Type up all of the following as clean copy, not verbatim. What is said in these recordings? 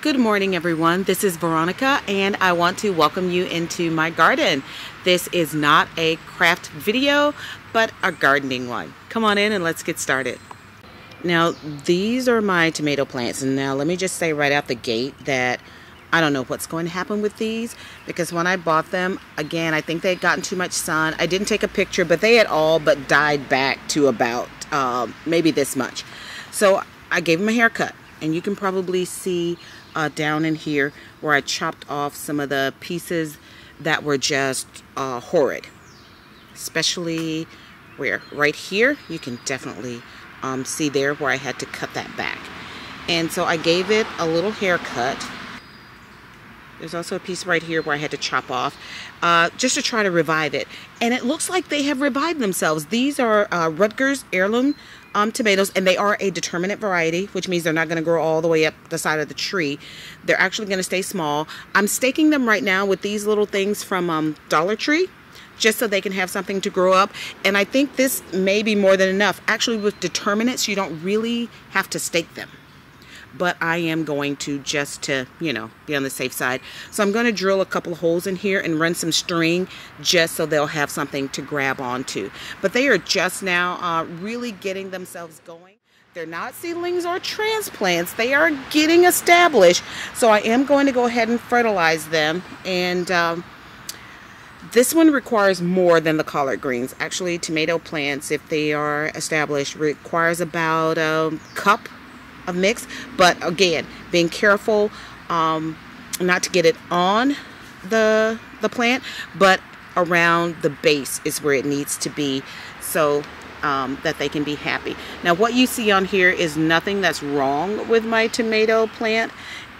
Good morning, everyone. This is Veronica, and I want to welcome you into my garden. This is not a craft video, but a gardening one. Come on in and let's get started. Now, these are my tomato plants, and now let me just say right out the gate that I don't know what's going to happen with these, because when I bought them, again, I think they had gotten too much sun. I didn't take a picture, but they had all but died back to about maybe this much. So I gave them a haircut, and you can probably see down in here where I chopped off some of the pieces that were just horrid, especially where right here you can definitely see there where I had to cut that back. And so I gave it a little haircut. There's also a piece right here where I had to chop off just to try to revive it. And it looks like they have revived themselves. These are Rutgers heirloom tomatoes, and they are a determinate variety, which means they're not going to grow all the way up the side of the tree. They're actually going to stay small. I'm staking them right now with these little things from Dollar Tree, just so they can have something to grow up. And I think this may be more than enough. Actually, with determinates, you don't really have to stake them. But I am going to, just to, you know, be on the safe side. So I'm going to drill a couple of holes in here and run some string just so they'll have something to grab onto. But they are just now really getting themselves going. They're not seedlings or transplants. They are getting established. So I am going to go ahead and fertilize them. And this one requires more than the collard greens. Actually, tomato plants, if they are established, requires about a cup of mix, but again, being careful not to get it on the plant, but around the base is where it needs to be, so that they can be happy. Now, what you see on here is nothing that's wrong with my tomato plant.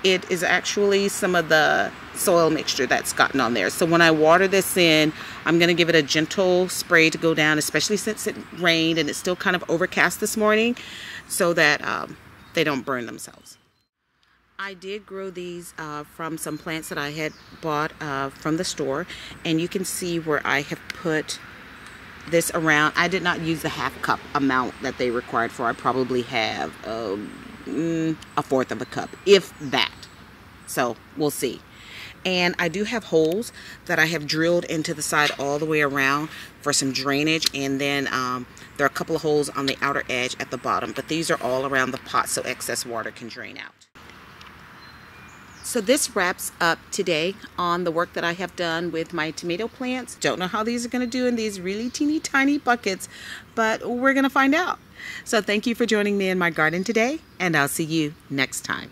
It is actually some of the soil mixture that's gotten on there. So when I water this in, I'm going to give it a gentle spray to go down, especially since it rained and it's still kind of overcast this morning, so that they don't burn themselves. I did grow these from some plants that I had bought from the store, and you can see where I have put this around. I did not use the half cup amount that they required for. I probably have a fourth of a cup, if that. So we'll see. And I do have holes that I have drilled into the side all the way around for some drainage, and then there are a couple of holes on the outer edge at the bottom, but these are all around the pot so excess water can drain out. So this wraps up today on the work that I have done with my tomato plants. Don't know how these are going to do in these really teeny tiny buckets, but we're going to find out. So thank you for joining me in my garden today, and I'll see you next time.